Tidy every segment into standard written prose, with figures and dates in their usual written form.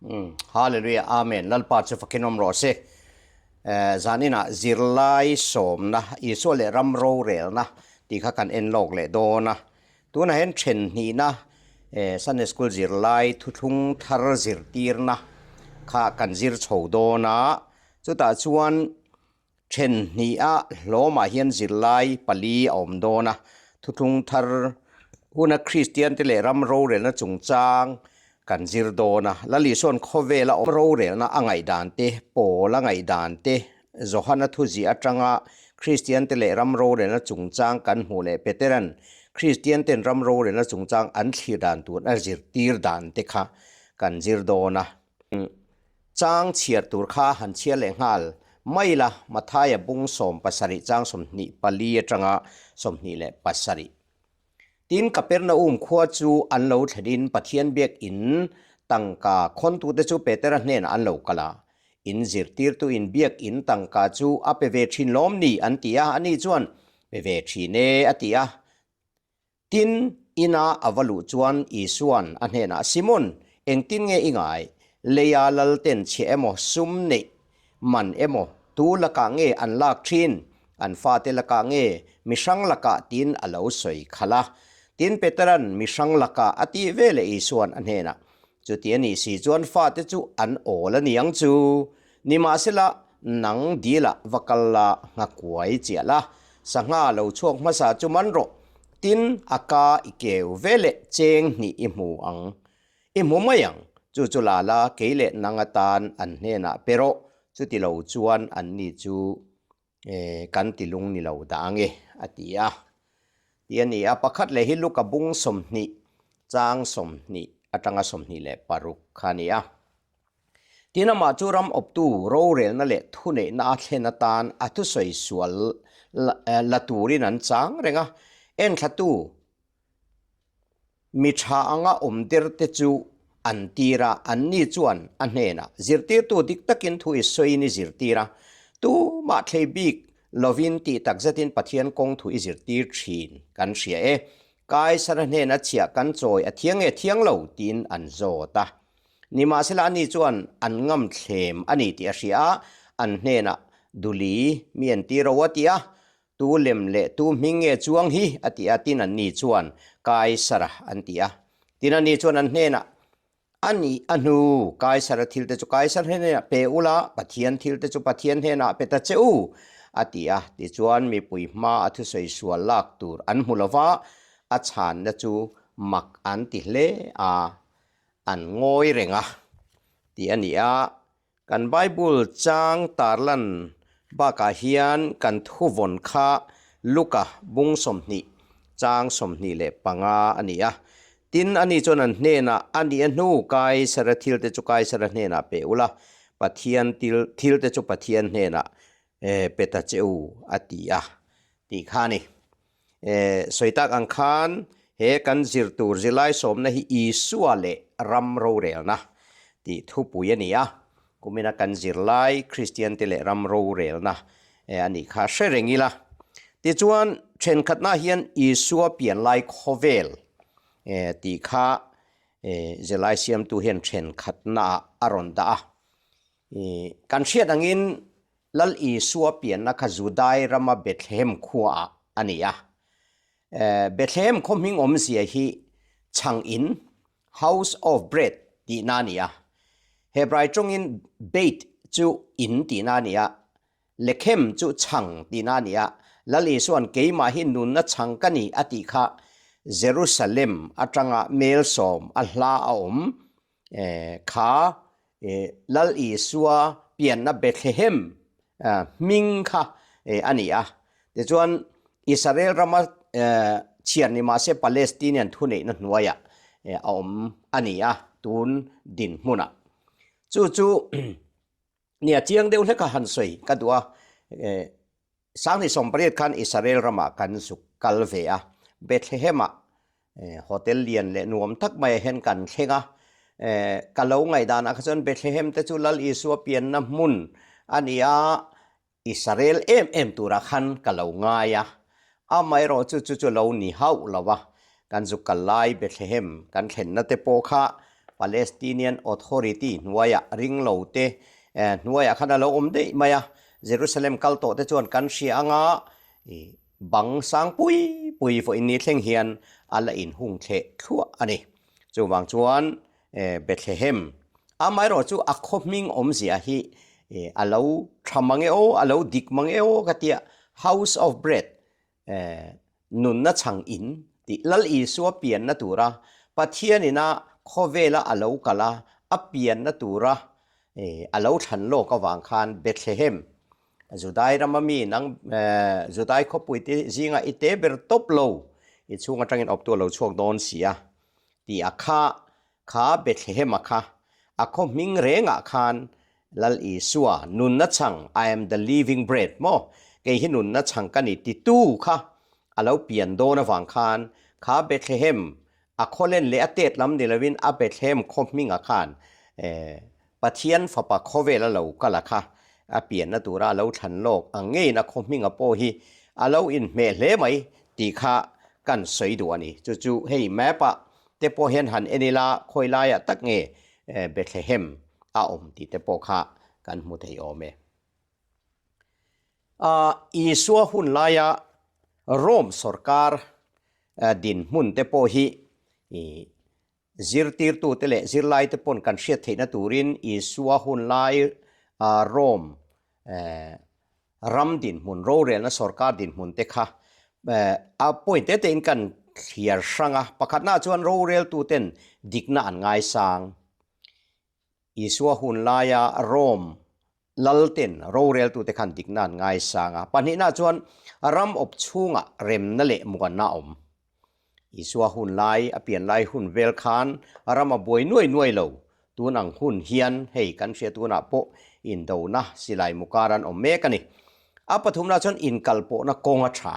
Hallelujah Amen lalpa chu fakinom ro se zanina zirlai som na iso le ramro rel na ti kha kan en lok le do na tu na hen chen ni na Sunday school zirlai thuthung thar zir tir na kha kan zir chho do na chu ta chuan chen ni a hloma hian zirlai pali om do na thuthung thar una Christian te le ramro rel na chungchang kan zir do na lali son khovela ro rel na angai dan te pola ngai dan te zohana thuzi atanga Christian te le ramro rel na chungchang kan hule peteran Christian ten ramro rel na chungchang an thli dan tu na zir tir dan te kha kan zir do na chang chiar tur kha han chia le ngal maila mathaya bung som pasari chang somni pali atanga somni le pasari tin Kapernaum khwa chu anlo thadin pathian bek in tangka khontu te chu petera hnen anlo kala in zirtir tu in bek in tangka chu apeve thin lom ni antia ani chuan peve thine atia tin ina avalu chuan isuan anhena Simon engtin nge ingai leya lalten che emo sum ne man emo tu laka nge anlak thin an fa te laka nge misang laka tin alo soi khala tin peteran misang laka ati vele isuan anhena chu tiani si chuan fa te chu an ola niang chu nima sela nang dila vakalla ngakwai chiala sanga lo chok masa chu manro tin aka ikeu vele cheng ni imu ang imu mayang chu chulala keile nangatan anhena pero chu ti lo chuan an ni chu kan tilung ni lo dange atia tiani apakhat le hiluka bung somni chang somni atanga somni le paruk khania tinama churam optu ro rel na le thune na thlena tan atu soi sual laturin an chang renga en thatu mitha anga omter te chu antira anni chuan anhena zirtir tu diktakin thu isoi ni zirtira tu ma thleibik lovin ti takzatin pathian kong thu izirtir thin kan ria kai sarane na chia kan choi athiang lo tin an zota nima sela ni chuan an ngam thlem ani ti ria an hnena duli mien ti rowatia tu lem le tu minge chuang hi atia tin an ni chuan kai sara antia tin an ni chuan an hnena ani anu kai sara thil te chu kai sar hena pe ula pathian thil te chu pathian hena pe ta cheu atia ti chuan mi pui ma athu sei sual lak tur an hulawa a chan na chu mak an ti hle a an ngoi renga ti ania kan bible chang tarlan ba ka hian kan thu von kha luka bung somni chang somni le panga ania tin ani chon an hnena ani anu kai sarathil te chu kai sara hnena pe ula pathian thil te chu pathian hnena peta cheu atia ti khani soitak angkhan he kan zirtur zilai somna hi isuale ramro relna ti thupu yania kumina kan zirlai Christian tele ramro relna ani kha sherengila ti chuan then khatna hian isua pian lai khovel ti kha zilai siam tu hian then khatna aronda kan hriat angin lal isua pian na kha Judai rama Bethlehem khuwa ania Bethlehem khoming omsia hi changin house of bread ti nania Hebrai chungin beit chu in ti nania lekhem chu chang ti nania lali suan keima hi nun na changkani ati kha Jerusalem atanga melsom alha om kha lal isua pian na Bethlehem ming kha ania te chuan Israel rama chian ni ma se Palestinian thune na nuaya om ania tun din muna chu nia chiang deu leka han soi kadua sang ni sompret khan Israel rama kan su kalvea Bethlehem hotel lian le nuam tak mai hen kan thenga kalau ngai dan akhon Bethlehem te chu lal isua pian na mun ania Israel em tura khan kalau ngaya amai ro chu lo ni hau lawa kan zu kalai Bethlehem kan thlen na te po kha Palestinian Authority หน่วยริงโลเตหน่วยคันเราได้มายเยรูซาเล็มกัลโตเตจวนกันเสียงะบังสังปุยฝอินนี้เทงเฮียนอัลอินหุงเทขัวอันนี้จูวังจวนเบธเลเฮมไม่รู้จูอักขมิงเสียฮีอัลลูทำมังเอโออัลลูดิกมังเอโอกัตยา House of Bread นุนนัชังอินติลลอีสัวเปลี่ยนนัตุระปะเทียนินะโคเวลาอัลลูกะลาอัปเปลี่ยนนัตุระอัลลูทันโลกวังคานเบธเลเฮมจุดได้รามามีนังจุดได้ขบุยที่จิงอิเตเบอร์ท็อปโลอีช่วงจังอินอบตัวเราช่วงโดนเสียที่อาคาเบธเลเฮมอาคาขมิงเรงอาคานลลอีสัวนุนนัชัง I am the living bread โมเกหินุนนัชังกันอิติตูค่ะอัลลูเปลี่ยนโดนวังคานคาเบธเลเฮมขเล่นเลอเตตลำเดลวินเบธเลเฮมขมิงอาคานปะเทียนฝปะโคเวลาเราก็ละค่ะเปลี่ยนนัตุระเราทันโลกเงี้ยนะคงมิงโปฮีเราอินเมเลไหมตีข้ากันสวยตัวนี้จู่ๆให้แม่ปะเตโปเห็นหันเอนิลาคอยลายตักเงเบธเลเฮมที่เตโปข้ากันมุทัยอเมอีสัวหุ่นลายโรมสรการดินมุนเตโปฮีzirt tu tele zirlai te pon kan hriat theina turin I suwa hun lai rom ram din mun ro rel na sarkar din mun te kha a point te in kan thiar sanga pakhat na chuan ro rel tu ten dikna an ngai sang I suwa hun lai rom lalten ro rel tu te khan dikna an ngai sanga pani na chuan ram op chunga rem na le muan na omอีสัวหุ่นไล่เปลี่ยนไล่หุ่นเวลคานเรามาบวยน่วยเหลาตัวหนังหุ่นเฮียนให้กันเสียตัวหน้าโปอินโดนะสิไลมุการันอมเมกันนี่ปฐุมราชนอินกัลโปนะกงอัชา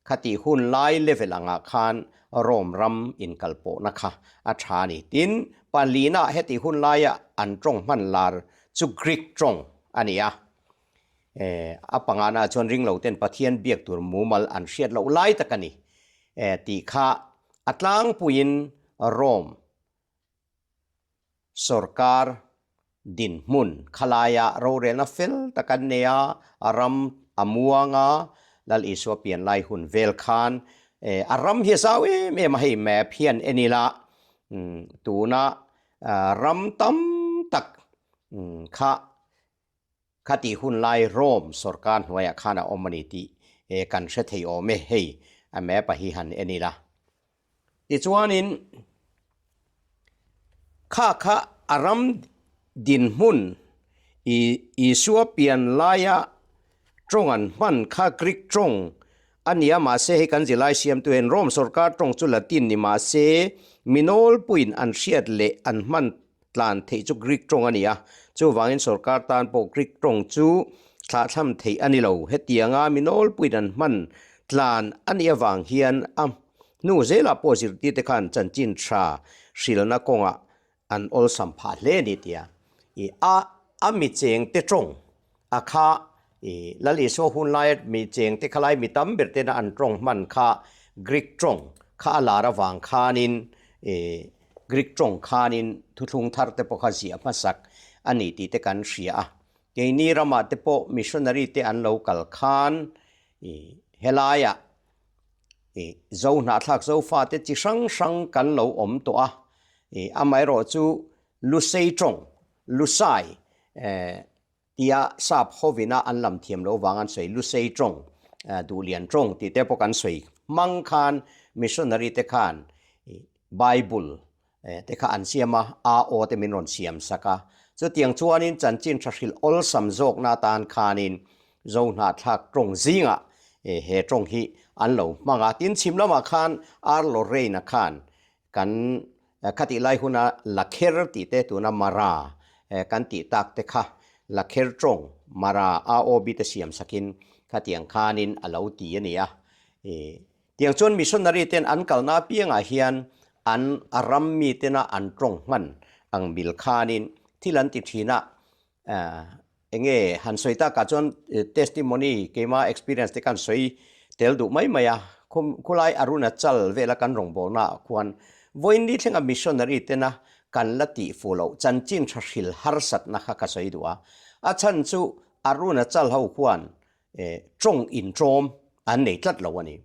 คติหุ่นไล่เลเวลังอาคารโรมรัมอินกัลโปนะคะอัชานี่ตินปาลีน่าเฮติหุ่นไล่อันตรงมันลาร์จุกริกตรงอันนี้ปังอาณาชนริงเหลาเต้นปะเทียนเบียกตัวมูมัลอันเชียดเหลาไล่ตะกันนี่ตีข้าอัตลังปุยินโรมสรการดินมุนขลายโรเรนฟิลตะกันเนียอารัมอามัวงาลลอิสวเปลี่ยนไลหุ่นเวลคานอารัมเฮซาเวมาให้แม่เพียนเอนิละตูน่ารัมตัมตักข้าตีหุ่นไลโรมสรการหน่วยข้านาอมนิติกันเสถียรไม่ให้แม่ปะฮิหันเอนิละติจวนินข้าอารัมดินมุนอีสัวเปลี่ยนลายตรงอันมันข้ากริกตรงอันนี้มาเสให้กันจิไลเซียมตัวเองโรมสรการตรงจุลตินนี่มาเสมิโนลปุยนอันเชียดเละอันมันตลานเทจุกริกตรงอันนี้จูวางอินสรการตานโปกริกตรงจูทาทำเทอันนี้เราเฮตียงามิโนลปุยนอันมันตลานอันนี้วางเฮียนนูเซลาโพสิติเตคันจันจินชาศิลนักงอันอลสัมภาเลนิเตียมิเจงเตจงข้าลลิโซหุนไลมีเจงเตคลายมีตั้มเบรเตนอันตรงมันข้ากริกตรงข้าลาระวางข้านินกริกตรงข้านินทุทุงทาร์เตปข้าเสียมาสักอันนี้ติเตกันเสียเกนีรามาเตปมิชชันนารีเตอันโลกัลคานเฮลายะเจ้าหน้าทักเจ้าฟ้าเตจิสังกันโลอมตัวไม่รู้จูลุเซจงลุไซที่ทราบเขาวินาอันลำเทียมโลวางอันสวยลุเซจงดูเลียนจงที่เตปกันสวยมังคานมิชชันนารีเตคานไบเบิลเตคานเสียมาโอเตมินรอนเสียมสักจะเตียงชวนินจันจินชัชิลอลสัมโจกนาตานคานินเจ้าหน้าทักตรงซิงเฮตรงฮีอันโลมังตินชิมละมาคานอาร์โลเรนักคานกันคติไลหุนาลักเคอร์ติเตตุนามารากันติตักเตคะลักเคอร์ตรงมาราโอบิตเสียมสกินคติยังคานินอลาวตีนี่เตียงชนมิชชันนารีเตนอันกัลนาเปียงอาเฮียนอันอารัมมีเตนะอันตรงมันอังบิลคานินที่ลันติทีนะหันสวยตากาจนtestimony เกมา experience ที่กันสวยเตลดูไม่มายคุไลอารุณจัลเวลากันรงโบนาควร voin ni thenga missionary te na kan lati fulo chanchin thashil harsat na kha ka soidua a chan chu aruna chal ho kwan trong in trom an nei tlat lo ani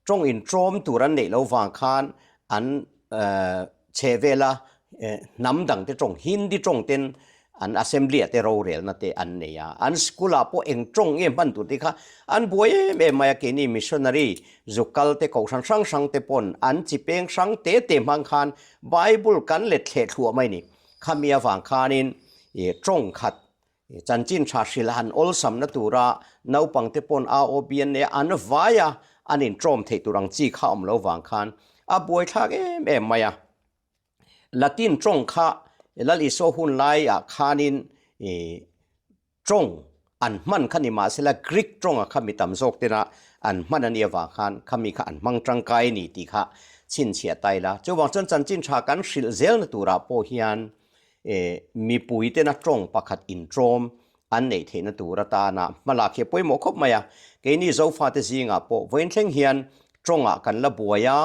trong in trom turan nei lo wang khan an chevela nam dang te trong hindi trong ten an assembly te ro rel na te an ne ya an school a po eng trong em ban tu te kha an boy me maya ke ni missionary zukal te ko sang sang te pon an chi peng sang te mang khan bible kan le the thua mai ni khamia wang khanin trong khat chanchin thashil han ol sam na tura nau pang te pon a obian ne an vaya an in trom the turang chi kha om lo wang khan a boy thak em maya latin trong kha lal iso hun lai a khanin trong an man khani ma sela greek trong a khami tam zok tena an man ania wa khan khami kha an mang tang kai ni ti kha chin chia tai la chu wang chan chan chin tha kan hril zel na tura po hian mi pui te na trong pakhat in trom an nei the na tura ta na mala khe poi mo khop maya ke ni zo fa te zinga po voin thleng hian trong a kan la buaya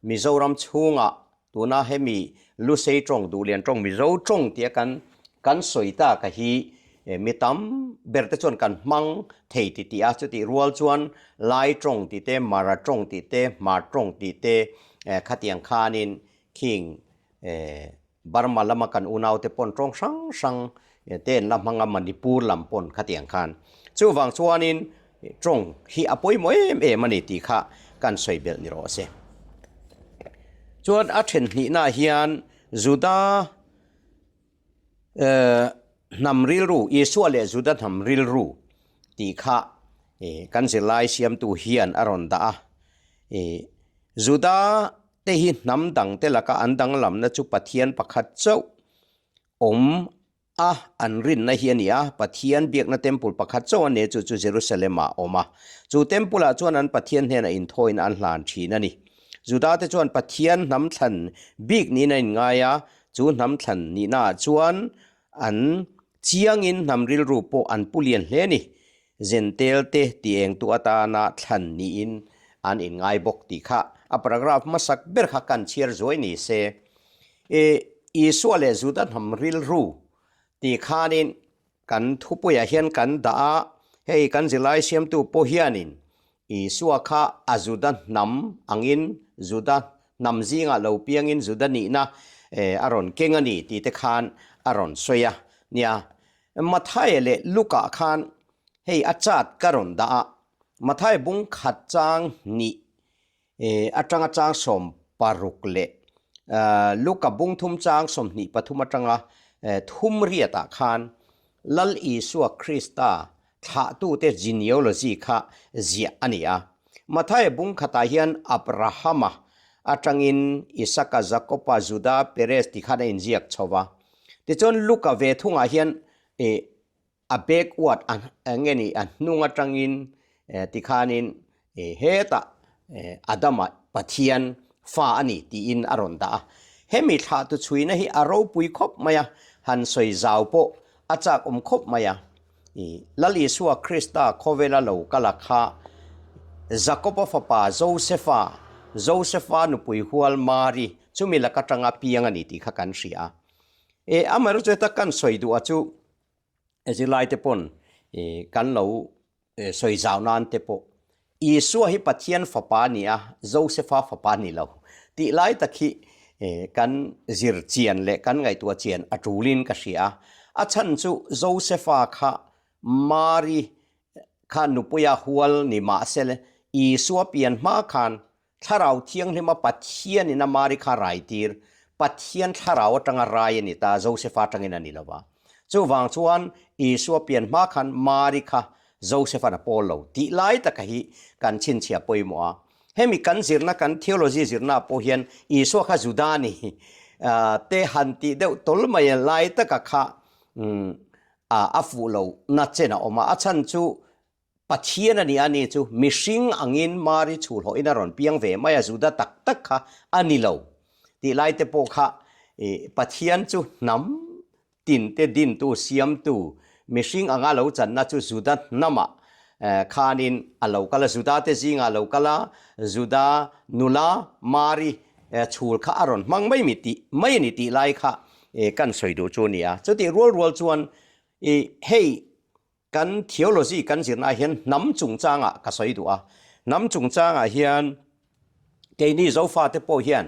mizoram chunga tuna hemi lu sei trong du lian trong mi zo trong tia kan soita ka hi mitam berte chon kan mang thei ti ti a chu ti rual chuan lai trong ti te mara trong ti te ma trong ti te khatiang khanin king barma lama kan unau te pon trong sang ten la manga manipur lam pon khatiang khan chu wang chuanin trong hi apoi moi mani ti kha kan soibel ni ro se chuan a then ni na hian juda namril ru yesu le juda namril ru ti kha kan zilai siam tu hian aron da juda te hi nam dang te laka andang lam na chu pathian pakhat chau an rin na hian ya pathian biak na temple pakhat chau ane chu Jerusalem a oma chu temple a chuan an pathian hena in thoin an hlan thina ni juda te chuan pathian nam thlan big ni na in ngaya chu nam thlan ni na chuan an chiang in namril ru po an pulian hle ni zentel te tieng tu ata na thlan ni in an in ngai bok ti kha a paragraph masak ber kha kan chiar zoi ni se isu le juda namril ru ti khanin kan thupuya hian kan da hei kan zilai siam tu po hianin isu kha azuda nam angin juda namzinga lo piangin juda ni na aron kengani ti te khan aron soya nia mathai le luka khan hei achat karon da mathai bung khat chang ni atanga chang som paruk le luka bung thum chang som ni pathuma tanga thum riata khan lal isua krista tha tu te genealogy kha zia ania mathai bung khata hian abrahama atangin isaka jacoba juda perez ti khana injiak chowa te chon luka ve thunga hian a backward angeni an nunga tangin ti khanin heta adama pathian fa ani ti in aronda hemi tha tu chuina hi aro pui khop maya han soi zau po achak khop maya lali suwa krista khovela lo kala kha jacoba fapa josepha nu pui hual mari chumi lakatanga pianga ni ti kha kan ria amaru cheta kan soidu achu ezilai te pon kan lo soi zau nan te po isu hi pathian fapa ni a josepha fapa ni lo ti lai takhi kan zir chian le kan ngai tua chian atulin ka ria a chan chu josepha kha mari kha nupuya hual ni ma sel isu pian ma khan tharau thiang hlema pathian ina mari kha raitir pathian tharau atanga rai ni ta josepha tangina ni lawa chu wang chuan isu pian ma khan mari kha josepha na polo ti lai takahi kan chin chia poimo a hemi kan zirna kan theology zirna po hian isu kha judani te hanti deu tolmai lai taka kha afulo na chena oma achan chu pathian ani ani chu mishing angin mari chul ho inaron piang ve maya juda tak tak kha ani lo ti lai te po kha pathian chu nam tin te din tu siam tu mishing anga lo chan na chu juda nama khanin alo kala juda te zinga lo kala juda nula mari ชูลค่ะอรอนมังไม่มีติไม่นิติไลค่ะกันสวยดูจูนี่จุดที่รัวจวนให้กันเทโอโลจีกันสินอาเฮียนน้ำจุงจางก็สวยดูน้ำจุงจางเฮียนเกนี่เจ้าฟ้าเตปเฮียน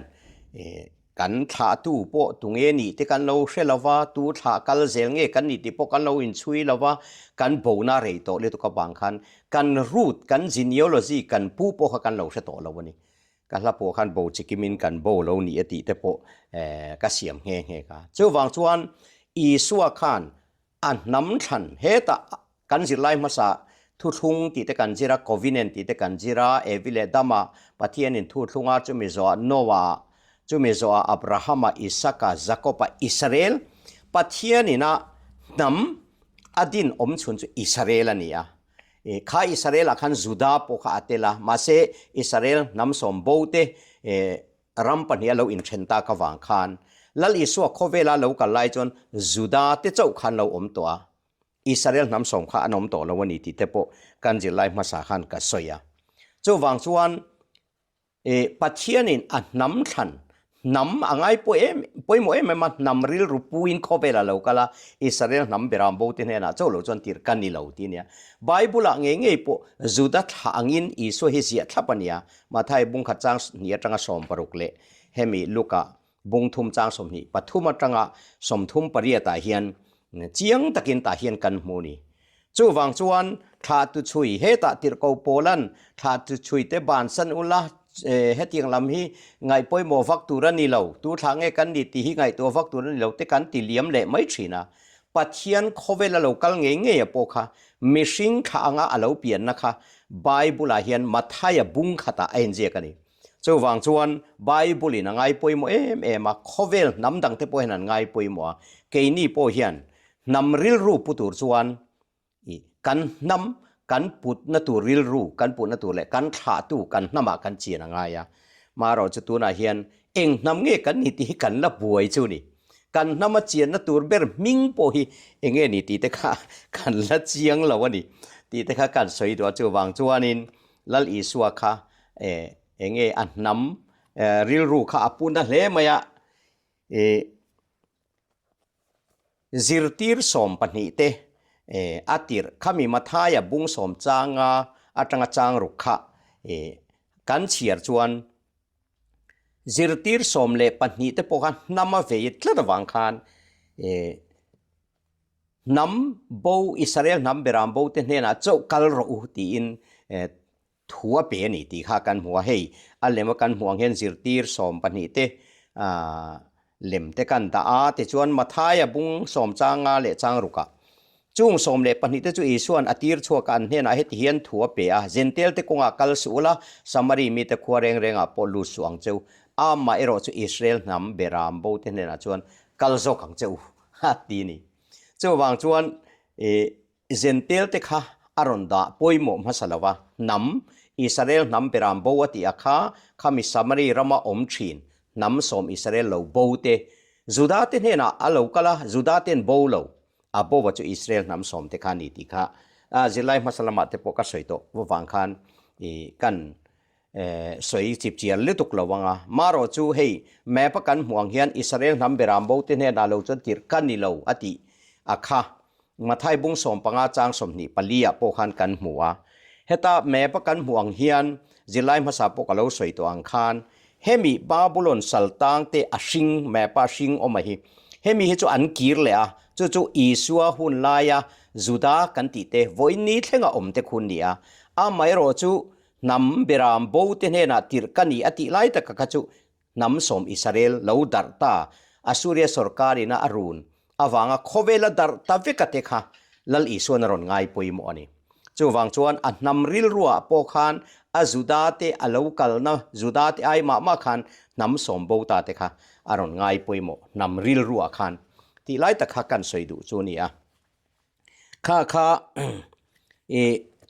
กันท่าตู้ปอตุงนี่ที่กันเราเชลว่าตู้ท่ากัลเซลเงกันนี่ที่ปอกันเราอินช่วยแล้วว่ากันโบนาเรโตเลตุกับบางคันกันรูทกันจีเนียโลจีกันผู้ปอกันเราเชโตแล้ววันนี้กันละปอกันโบจิกิมินกันโบเรานี่ติเตปอกเสียมเฮกะเจ้าวางชวนอีสัวคันอันน้ำฉันเฮตะกันสิไลมาซาทุทุงติเตกันจิระโควินติเตกันจิระวิเลดามาปะเทียนินทุทุงจุมิโซโนวาจุมิโซอับราฮัมอิสกาจักอบอิสราเอลปะเทียนินะน้ำอดินอมชุนจุอิสราเอลนี่ข้าอิสราเอลขันจุดาปกาเตละมาเซอิสราเอลน้ำสมบูเตรัมปันยาเราอินเชนตากวางคันลัลอิสวะโคเวลาเรากันไล่จนจุดาเตเจ้าขันเราอมตัวอิสราเอลน้ำสมข้าอนมตัวเราวันนี้ที่เตปกันจิไลมาสาขันกัสอยเจ้าวางชวนปัจเจียนินอันน้ำฉันน้ำอ่างไอป่วยหมวยมันน้ำริลรูปูอินโคเวลาเรากันละอิสราเอลน้ำเบรามบูติเนี่ยนะเจ้าเราจนตีร์กันนี่เราทีเนี่ยไบเบิลเงี้ยปจุดาทางอินอิสวะเฮซิยทับปัญญามาไทยบุงขัดจังเนี่ยจังสมปรุกเล่เฮมิลูกะบุงทุมจังสมนี่ปัทุมจังสมทุมปริยตาเฮียนเจียงตะกินตาเฮียนกันมูนี่จู่วังจวนถ้าตุชุยเฮตาติร์กโปลันถ้าตุชุยเตบานสันอุลาเฮตียงลำฮีไงป่วยโมฟักตูรันนี่เราตัวทางไงกันดีตีฮีไงตัวฟักตูรันนี่เราเตกันตีเลียมเละไม่ชีนะปัจเจียนโคเวลาเรากัลเงี้ยปอค่ะมิชิงข้างอาเราเปลี่ยนนะคะไบเบิลเฮียนมาทายบุงขัดเอ็นเจกันนี่เจ้าวังจวนไบเบิลนะไงป่วยโมมาโคเวลน้ำดังเตป่วยนั่นไงป่วยโมเกนี่ป่วยเฮียนน้ำริลรูปุตุรจวนกันน้ำกันปุตนตัวริลรูกันปุตนตัวเล็กกันขาตูกันน้ำมากันเจียนง่ายมาเราจะตัวน่าเฮียนเองน้ำเงี้ยกันนี่ที่กันละบวยจูนี่กันน้ำมาเจียนนตัวเบอร์มิงโปฮีเองเงี้ยนี่ที่เตค่ะกันละเจียงละวันนี้ที่เตค่ะกันสวยตัวจูวางจวนินลัลอีสัวค่ะเองเงี้ยอันน้ำริลรูค่ะปุนนั่นเลยมายะzirtir som pani te atir kami mathaya bung som changa atanga chang rukha kan chiar chuan zirtir som le pani te pokan nama ve tla wang khan nam bo israel nam beram bo te hna chau kal ro u ti in thua pe ni ti kha kan hua hei alema kan huang hen zirtir som pani te lem te kan ta a te chuan mathaya bung som changa le chang ruka chung som le pani te chu isuan atir chua kan hena het hian thua pe a zentel te konga kal sula samari mi te khuareng renga polu suang cheu a ma ero chu israel nam beram bo te hena chuan kal zo kang cheu ha ti ni chu wang chuan zentel te kha aronda poimo masalawa nam israel nam beram bo ati akha khami samari rama om thin nam som israel lo bo te juda te hena alo kala juda ten bo lo abo wa chu israel nam som te khani ti kha zilai masalama te poka soito wang khan kan soi chip chiar le tuk lawanga maro chu hei me pa kan muang hian israel nam beram bo te hena lo chon tir kan ni lo ati akha mathai bung som panga chang som ni palia po khan kan muwa heta me pa kan muang hian zilai masa poka lo soito ang khan hemi babylon saltang te ashing mapa shing omahi hemi he chu an kir le a chu isua hun laya juda kan ti te voini thlenga om te khun nia a mai ro chu nam beram bo te ne na tir kani ati lai ta ka chu nam som israel lo dar ta asuria sarkari na arun awanga khowela dar ta vekate kha lal isuan ron ngai poimo ani chu wang chuan a nam ril ruwa po khan a judate a local na judate ai ma khan nam som bo ta te kha aron ngai poimo nam ril ruwa khan ti lai ta kha kan soidu chu ni a kha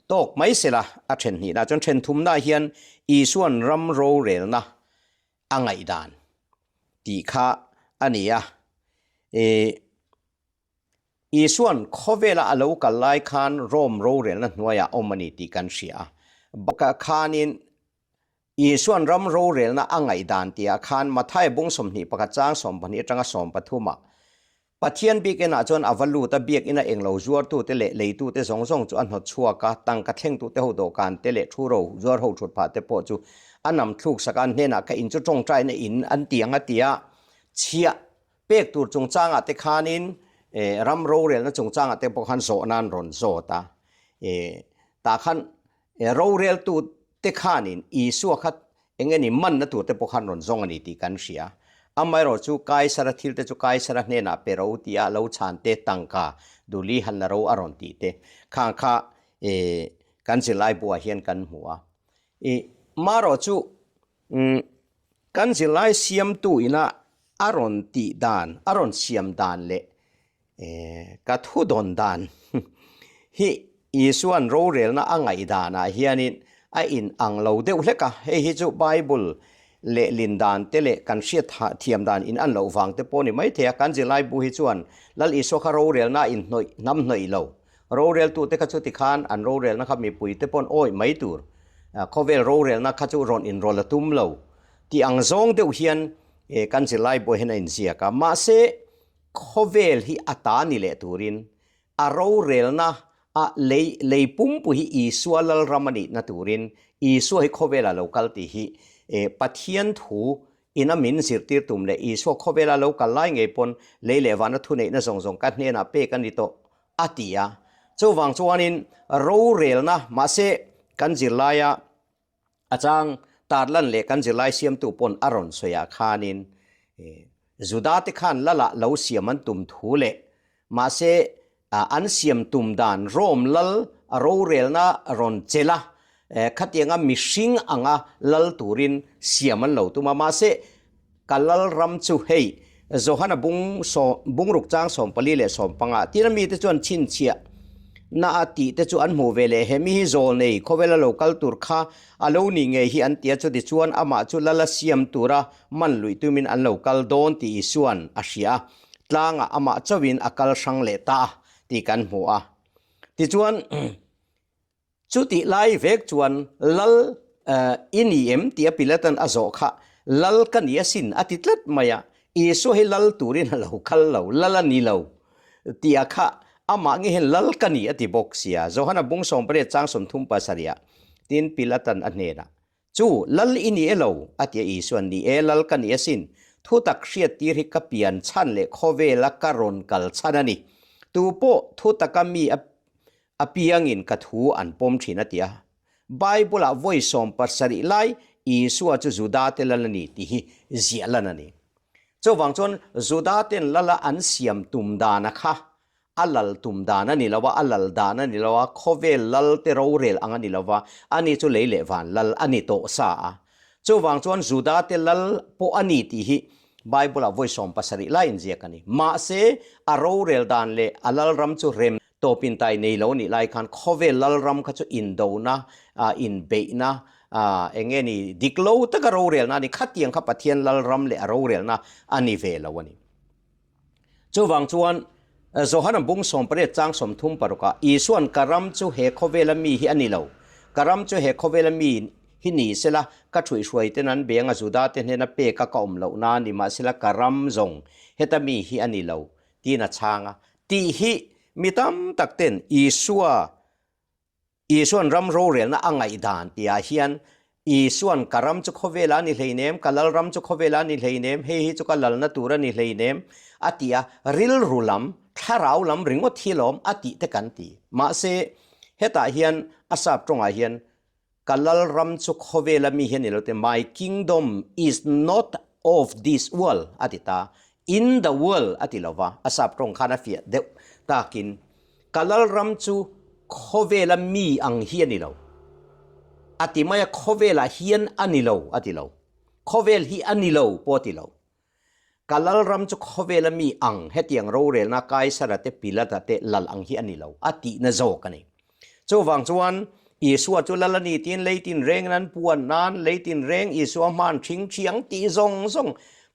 tok mai sela a then ni na chon then thum na hian i suan ram ro rel na angai dan ti kha ania i suan khowela a local lai khan rom ro rel na hnuaya omani ti kan sia baka khanin อีส่วนรำโรเรลนะอ่างไอดานเตียคานมาไทยบุ้งสมนิปกจ้างสมบันิจังสมปทุมาปะเทียนบีกนะจนอวัลูตะเบียกอินะเองเราจวดตูเตเลเลยตูเตสงจูอันหดชัวกะตังกะเท่งตูเตหูโดกันเตเลทูโรจวดหูชุดผาเตปอจูอันนำทุกสักอันเนนะกะอินจุจงใจในอินอันเตียงอันเตียเชียเปียกตูจงจ้างอัตคานินรำโรเรลนะจงจ้างอัตปคันโซนันรอนโซตาตาคันโรเรลตูเตคานินอีสัวคัดเองนี่มันนะตูเตปคันรอนซงอันนี้ตีกันเชียอาไม่รู้จูกายสระทิลเตจูกายสระเนน่ะเปรูตีอาลูชันเตตังกาดูลีหันนรูอารอนตีเตข้างข้ากันสิไลบัวเฮียนกันหัวมารู้จูกันสิไลเสียมตูอินะอารอนตีดานอารอนเสียมดานเละกัดหูดอนดานฮิอีส่วนโรเรลนะอ่างไอดานะเฮียนินไออินอังเราเดวเล็กะเฮฮิจูไบเบิลเลลินดานเตเลกันเชียเทียมดานอินอันเหลาฟังเตปนี่ไม่เทียกันจิไลบุฮิจวนลัลอิโซคาโรเรลน่าอินหน่อยน้ำหน่อยเหลาโรเรลตูเตคัจุติคานอันโรเรลนะครับมีปุยเตปนโอ้ยไม่ตูร์เขาเวลโรเรลนะคัจุรอนอินโรลตุมเหลาที่อังซงเดวเฮียนกันจิไลบุฮินอินเสียกะมาเซเขาเวลฮิอัตานิเลตูรินอาโรเรลนะเลยปุ่มปุฮิอีสวลลรามานินาตูรินอีสวฮิเขาเวลโลกัลติฮิปัทยันทูอินามินสิรติตุมเลอีสวขเวลาโลกัลไลไงปนเลเลวานะทุเนนะส่งกันเนนะเปกันดิโตอาติยาเจ้าวังจวนินโรเรลนะมาเซกันจิลายาอาจารย์ตาลันเลกันจิลายเสียมตุปนอารอนสยาคานินจุดาติขันละละเลาเสียมันตุมทูเลมาเซอันเสียมตุมดานโรมลลโรเรลนะรอนเจลาขัดยังอ่ะมิชิงอ่ะลลตูรินเสียมันเหลาตุมาเสกัลลรัมจูเฮยโจฮันบุงรุกจางสมปลีเลสมปังอ่ะที่นั่นมีแต่จวนชินเชียน่าติแต่จวนหมู่เวเลเฮมิฮิโซเนยเขาเวลาโลกัลตูร์ข้าอโลนิเงฮิอันเตียจุดจวนอามาจุลลเสียมตูระมันลุยตุมินอันโลกัลโดนตีส่วนอาเซียตลางอ่ะอามาจวินอากาลสังเลตาตีกันหัวที่จวนจุดที่ไล่เวกจวนลลอินีเอ็มที่พิเลตันอโศกะลลกันยาสินอาทิตย์ละมายาอีสุให้ลลตูรินเหลาคัลเหลาลลนีเหลาที่อาค่ะอามางี้เห็นลลกันยาที่บอกเสียโจฮันบุงส่งไปจางสมทุมปัสริยาที่นพิเลตันอันเนนะจู่ลลอินีเหลาอาทิตย์อีส่วนนี้ลลกันยาสินทุตักเชียตีริกเปียนชันเล่ขเวลการอนกัลชันนี่ตูโปทุตักมีอภิยังอินกัดหูอันปมชินาตียไบเบิลาวอยสอมปัสริไลอีสัวจูจุดาเตลลนีที่เสียลนันนี่เจ้าวังจนจุดาเตลลอันเสียมตุมดานะคะอัลลตุมดานันนี่ละว่าอัลลดานันนี่ละว่าขเวลลเตโรเรลอันนี่ละว่าอันนี้จูเลเลวันลอันนี้โตซาเจ้าวังจนจุดาเตลลปออันนี้ที่ไบเบิลาวอยสอมปัสริไลอินเจียกันนี่มาเซอโรเรลดานเลอัลลรัมจูเรมโตปินไตในโลนี่ไลคันขเวลลรัมขจูอินโดนะอินเบนะเองนี่ดิกโลตะกะโรเรลนะนี่ขัดยังขับปะเทียนลลรัมเลโรเรลนะอันนี้เวลวันนี้จูวังจวนโจฮันบุงสมเปรตจางสมทุมปรุกะอีส่วนกะรัมจูเฮขเวลมีฮิอันนี้โลกะรัมจูเฮขเวลมีฮินี่เสละก็ช่วยเท่านั้นเบียงจุดาเตนเฮนะเปกะกอมเหล่านั้นนี่มาเสละกะรัมจงเฮตมีฮิอันนี้โลตีน่ะช่างตีฮิมีตั้มตักเต้นอีส่วนรำโรเรลนะอ่างไอดานที่อาเฮียนอีส่วนการรำจุกเวลานี่เลยเนมกัลลรำจุกเวลานี่เลยเนมเฮฮิจุกลลนัตูระนี่เลยเนมอาทิยาริลรูลัมทาราวลัมริงวทีลมอาทิตะกันตีมาเสเฮตาเฮียนอาศับตรงอาเฮียนกัลลรำจุกเวลามีเฮียนนี่เราเต My kingdom is not of this world อาทิตา in the world อาทิลาวะอาศับตรงคานาฟิยเดตากินกัลลรำจุขเวลามีอังเฮียนนี่เราอาทิมายขเวลาเฮียนอันนี่เราอาทิเราขเวลฮีอันนี่เราปอติเรากัลลรำจุขเวลามีอังเฮตียงโรเรลนักไกสระเตปิลาเตลลอังฮีอันนี่เราอาทินโจกันนี่เจ้าวังจวนอีสัวจุลลนีตินเลยตินเร่งนั้นปวนนั้นเลยตินเร่งอีสัวมันชิงเชียงตีซง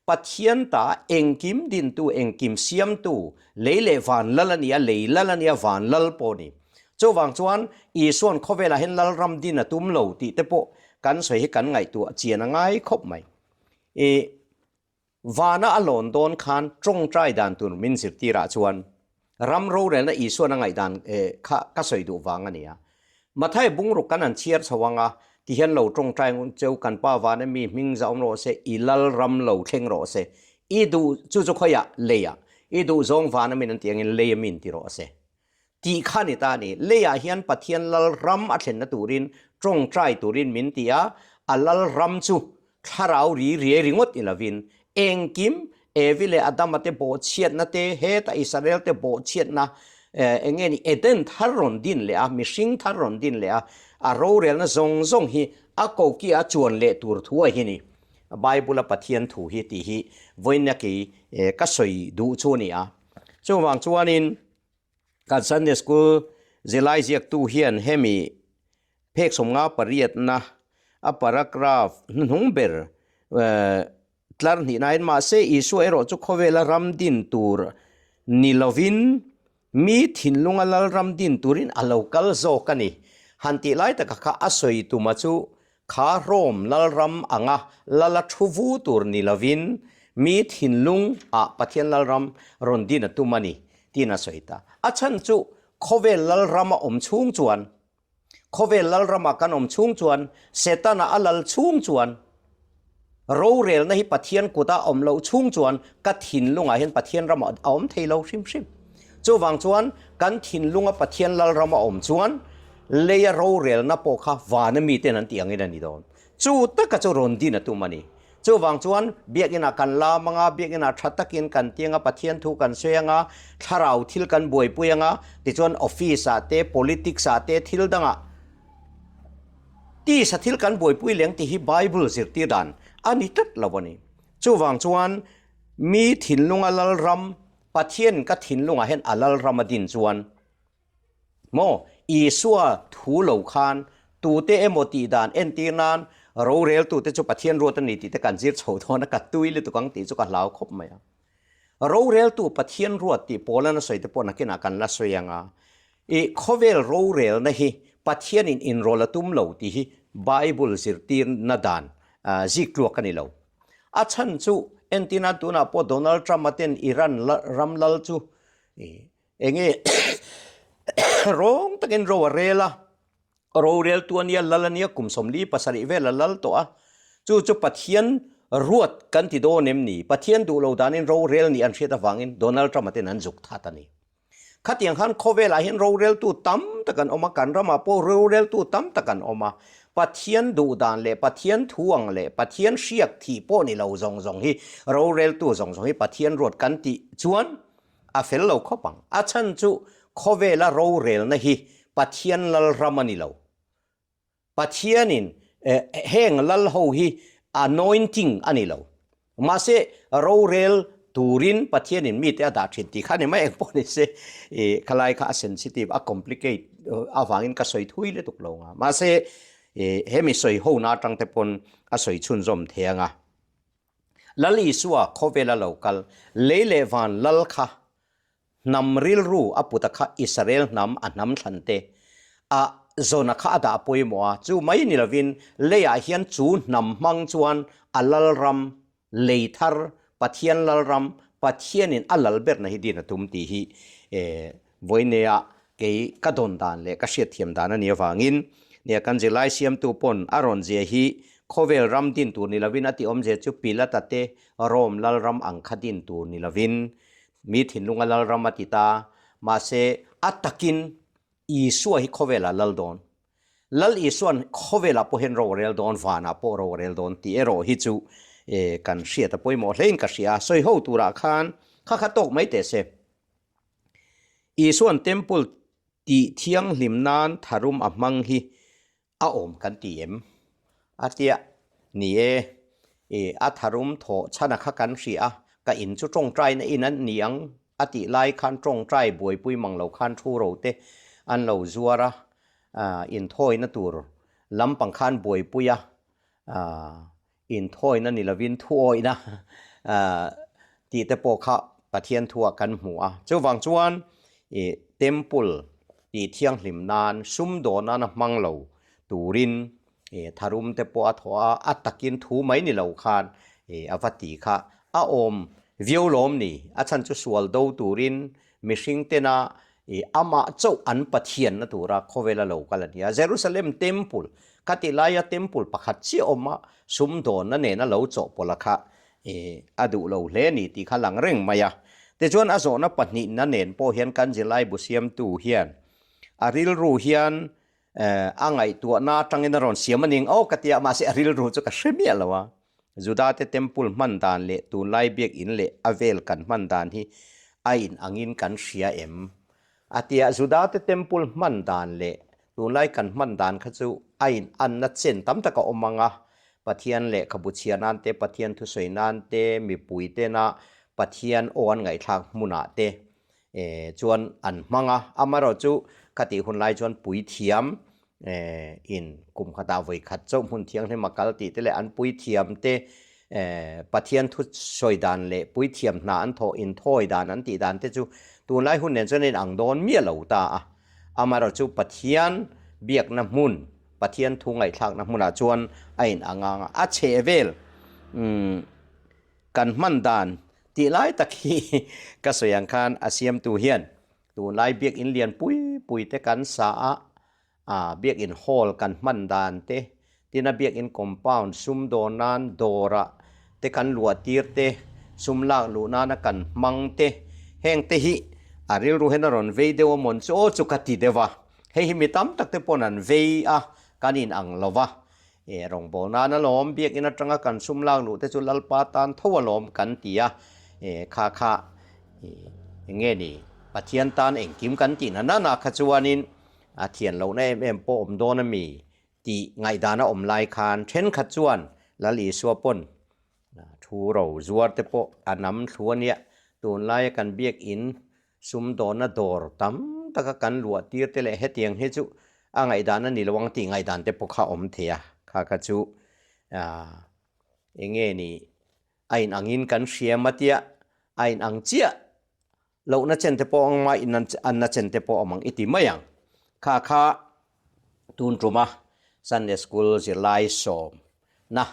ปัทยันตาเองกิมดินตูเองกิมเสียมตูเลวันลลนียเลลลนียวันลลปอนี่เจ้าวังจวนอีส่วนเขาเวลาเห็นลลรำดินตุมเหลาตีเตป กันสวยกันไงตัวเจียนง่ายครบไหมวานาอลอนโดนคันจงใจดันตุนมินสิตีระชวนรำรู้เรื่องนั้นอีส่วนง่ายดันก็สวยดูวางอันนี้มาไทยบุ้งรุกันอันเชียร์สว่างที่เห็นเราจงใจเจ้ากันป้าวานะมีมิงจะอมโรเสอีลลรำเราเข่งโรเสอีดูจู่ๆขยะเลียอีดูจงวานะมีนั่นเตียงเลียมินติโรเสที่ขันตานี่เลียเฮียนปะเทียนลลรำอัดเห็นนตูรินจงใจตูรินมินติยาอัลลรำจู่ถ้าเรารีริงวดอิลวินเองกิมวิเลอดัมมาเตโบเชียดนะเตเฮตอิสราเอลเตโบเชียดนะเงี้ยนี่เอเดนทารอนดินเลยมิชิงทารอนดินเลยโรเรลนะซงฮีโกกี้จวนเลตูร์ทัวฮีนี่ไบเบิลปะเทียนถูฮีตีฮีวันนี้กีก็สวยดูชัวนี่ช่วงวันชัวนินการสันเดสกูเจไลเจียกตูเฮียนเฮมีเพกสมงาปริยตนะปารากราฟนุ่งเบอร์ตลาดนี้นายมาเซอิสุเอโรจุขเวลารำดินตูร์นิลวินมีถิ่นลุงอลลรำดินตูรินอลาวกัลโซกันนี่ฮันติไลตะกะอาศัยตุมาจูขาโรมลลรำอ่างลลทูวูตูร์นิลวินมีถิ่นลุงปะเทียนลลรำรอนดินตุมานี่ที่น่าสวยตาอาชันจูขเวลลรำอมชุงจวนขเวลลรำกันอมชุงจวนเซตันอลลชุงจวนโรเรลนะฮิปะเทียนกุตาอมเลาชุงจวนกัดถิ่นลุงเห็นปะเทียนรำอมเทเลาชิมจู่วังจวนกันถิ่นลุงปะเทียนลลรำอมจวนเลยโรเรลนะปกาวานมีเตนันตียงนี่นี่โดนจู่ตะกะจู่รอนดีนะตุมันนี่จู่วังจวนเบียกินากันลามังเบียกินาชัดตะกินกันเตียงปะเทียนทุกันเสียงถ้าเราทิลกันบวยปุยงติจวนออฟฟิศเตะ politics เตะทิลดังที่สัทิลกันบวยปุยเลี้ยงที่ฮิไบเบิลสิรติดันอันนี้ตัดละวันนี้จู่วังจวนมีถิ่นลุงอลลรำปะเทียนก็ถิ่นลุงเห็นอลลรำดินจวนโมอีสัวถูเหลาคานตูเตเอโมตีดานเอ็นตีนานโรเรลตูเตจุปะเทียนรัวตันนี่ติดกันจีร์โฉทอนักตุยเลยตุกังติจุกันลาวคบไหมโรเรลตูปะเทียนรัวติโปลันสวยติโปนักกินกันละสวยงาขเวลโรเรลนะฮีปะเทียนอินโรลตุมเหลาติฮีไบเบิลสิรตีนนาดานจิกลัวกันนี่เหลาอาชันจูเอ็นตีนาตูน่าพอโดนัลด์ทรัมป์มาเต็นอิรันรัมลัลจูเองร้องตะกินโรเรลโรเรลตัวนี้ลลเนียกุมสมลีภาษาอิเวลลลตัวจู่ปะเทียนรวดกันที่โดนเนมนี่ปะเทียนดูเราดานินโรเรลนี่อันเชียตฟังอินโดนัลด์ทรัมป์มาเต็นอันจุกท่าตันนี่ขัดอย่างขันโคเวลาเห็นโรเรลตัวตั้มตะกันออกมากันรามาโปโรเรลตัวตั้มตะกันออกมาปะเทียนดูดานเลยปะเทียนทวงเลยปะเทียนเชียกที่โปนี่เราจงฮีโรเรลตัวจงฮีปะเทียนรวดกันที่ชวนเฟลเราเข้าปังชันจู่ขเวลาโรเรลนะฮีปะเทียนลลรำมันนี่เราปะเทียนินแห้งลลหูฮีanointing อันนี้เรามาเสโรเรลตูรินปะเทียนินมีแต่ดาชินที่ข้านี่ไม่เองพอนี่เสคลายข้า sensitive complicate ฟังอินก็สวยทุยเลยตุกลงมาเสเฮมิสวยหูน่าจังเตปนสวยชุนจอมเทียงลลีสัวขเวลาเรากัลเลวันลลค่ะนำริลรูปุตตะอิสราเอลนำนำทันเตโซนข้าดาปุยมัวจูไม่นิลวินเลียเฮียนจูนำมังจวนอัลลลรัมเลทาร์ปะเทียนลลรัมปะเทียนินอัลลเบอร์นะฮิดีนะตุมตีฮีวันนี้เกี่ยกระดอนดานเลกเสียเทียมดานนี่ฟังอินเนี่ยกันจะไล่เสียมตุปนอารอนเจฮีขเวลรัมดินตูนิลวินอติอมเจจูปิลตัดเตโรมลลรัมอังคดินตูนิลวินมีถิ่นลุงลลรำมาติตามาเสอัตตะกินอีสัวฮิขเวลาลลดอนลลอีส่วนขเวลาพอเห็นโรเรลดอนฟานาพอโรเรลดอนตีเอโรฮิจูกันเสียตะปอยหมดเล่นกันเสียสวยหูตุระคานข้าขัดตกไม่เตะเสอีส่วนเต็มปุลตีเทียงลิมนานทารุมอัมังฮีอาอมกันตีเอ็มอาเตียนี่อาทารุมโถชนะข้ากันเสียก็อินจุจงใจในอินั้นเนียงอติไลคันจงใจบวยปุยมังเหล่าคันทูโรเตอันเหล่าจัวระอินทอยนัตูรลำปังคันบวยปุยอินทอยนั่นนี่ละวินทัวอยนะตีเตโปคะปะเทียนทัวกันหัวเจ้าวังจวนเต็มปุลตีเทียงหลิมนานซุ่มโดนันมังเหล่าตูริน ทารุมเตปอทออัตตะกินทูไหมนี่เหล่าคานอวัติค่ะอาอมวิวลมนี่อาจารย์จะสวลดูตูรินมิชิงเตนะอามาเจ้าอันปะเทียนนะตัวรักเขาเวลาเหล่ากันนี่เยรูซาเล็มเทมพุลคติลายเทมพุลประคัตชีอมาสุมโดนนั่นเองนะเหล่าโจปละค่ะอดูเหล่าเลนี่ที่ข้าหลังเร่งมายาแต่จวนอาโซนะปนินั่นเองพอเห็นกันจะไล่บุษยมตูเฮียนอาริลรูเฮียนไงตัวน่าจังอินรอนเสียมันเองกติยามาเสียริลรูจะกระเสียแล้ววะจุดาเตเทมพุลมันดานเละตูไลเบียกอินเละอเวลกันมันดานที่ไออินอังอินกันเสียอาทิยาจุดาเตเทมพุลมันดานเละตูไลกันมันดานขจูไออินอันนัดเซนตั้มตะกอมังะปะเทียนเละขบุเชียนันเตปะเทียนทุสวยนันเตมีปุยเตนะปะเทียนโอนไงทางมุนาเตจวนอันมังะอามาเราจูคติคนไลจวนปุยเทียมอินกุมขดาวิขัดเจ้าหุ่นเทียงให้มากัลติเตเลอันปุยเทียมเตปะเทียนทุสวยดานเละปุยเทียมนาอันโทอินโทยดานอันติดานเตจูตัวไลหุ่นเนี่ยจนในอังโดนเมียเหล่าตาอามาเราจูปะเทียนเบียกน้ำมุนปะเทียนทุ่งไงทางน้ำมุนจวนไอ้อังอาเชเวลกันมันดานตีไลตะคีก็สยังคานอาเซียมตูเฮียนตัวไลเบียกอินเลียนปุยเตกันสาเบียกอินฮอลกันมันดานเตที่น่าเบียกอินคอมเพลซุมโดนันโดระเตกันลัวตีร์เตซุมลากลูนานะกันมังเตแห่งเตหิอาริลรูเฮนารอนเวเดวมอนโซจุกติเดวะเฮหิมิตัมตักเตปอนันเวกันินอังลวะรองโบนานะลอมเบียกอินตรังกันซุมลากลูเตจุลลปาตันทวลอมกันตีค่าเงี้ยนี่ปะเทียนตานเองกิมกันตีนั่นน่ะขจวนินอาเทียนเราในโปอมโดนมีตีไงดานะอมลายคานเช่นขจวนละลีสัวปนทูเราจวดเตปออันน้ำทัวเนี่ยตัวไล่กันเบียกอินซุมโดนนะดอร์ตั้มตะกันลัวตีเตเลเฮตียงเฮจุไงดานะนี่ระวังตีไงดานเตปอข้าอมเทียข้าขจูเงี้ยนี่ไอ้อังอินกันเสียมาเตียไอ้อังเจียเราน่าเจนเตปอมาอินอันน่าเจนเตปอมังอิติมายังข้าตูนจุมาซันเดย์สคูลจะไล่สอมนะ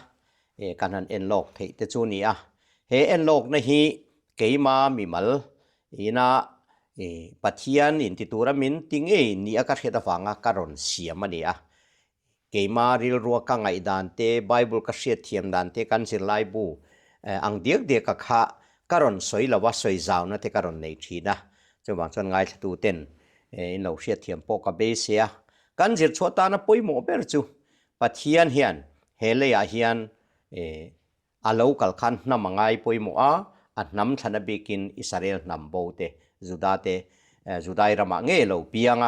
กันนั้นเอ็นโลกที่เตจูนี่เอ็นโลกนะฮีเกี่ยมามีมัลนะปัทยานอินติตูรามินติงนี่อาการเหตุฟังการอนเสียมันนี่เกี่ยมาริลรัวกังไงดานเตไบเบิลก็เสียเทียมดานเตกันสิไลบูอังเดียกข้าการอนสวยละว่าสวยจาวนะเตการอนในทีนะจะวางจนไงตูเต็นเราเสียเทียมปกเบเซียกันจิตชัวตานะปุยโมเบรจูปัทยานเฮียนเฮเลยเฮียนอาลูกัลคันน้ำมังไงปุยโมอันน้ำทันเบกินอิสราเอลน้ำโบเตจุดาเตจุดาอิรามังเอเราเปียง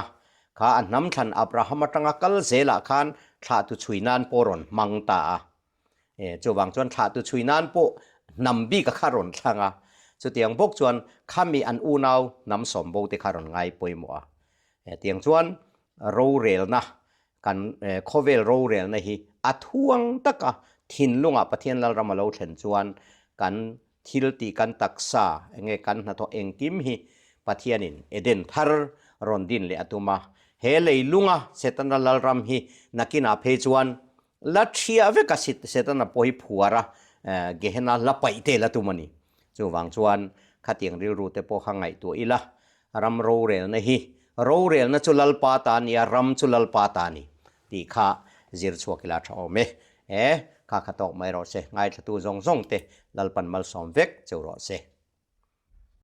ข้าอันน้ำทันอับราฮัมตั้งกัลเซละคันข้าตุชุยนานปรอนมังตาจะวางจนข้าตุชุยนานปนำบีกับข้ารอนช่างสุดเตียงพกจวนข้ามีอันอูนาวนำสมบูรณ์ที่ข้ารอนไงปุยโมเตียงจวนโรเรลนะกันโคเวลโรเรลนะฮีอัทวงตะกะทินลุงปะเทียนลารามาโลเทนจวนกันทิลตีกันตักษาเงกันนะทอเองกิมฮีปะเทียนินเอเดนทาร์รอนดินเลอตุมาเฮเลยลุงเซตันลารัมฮีนักินาเพจวนลัทธิอาเวกสิตเซตันปอยผัวระเกหนาละไปเตละตุมันนี่จูวังจวนขัดเตียงริรูเตปอขังไงตัวอีละรัมโรเรลนะฮีโรเรลนะจุลลปาตานีรัมจุลลปาตานีตีข้าจิรชัวกิลาชาวเมข้าขัดตอกไม่รอเสง่ายทูจงเตลลปันมัลสอมเวกเจ้ารอเส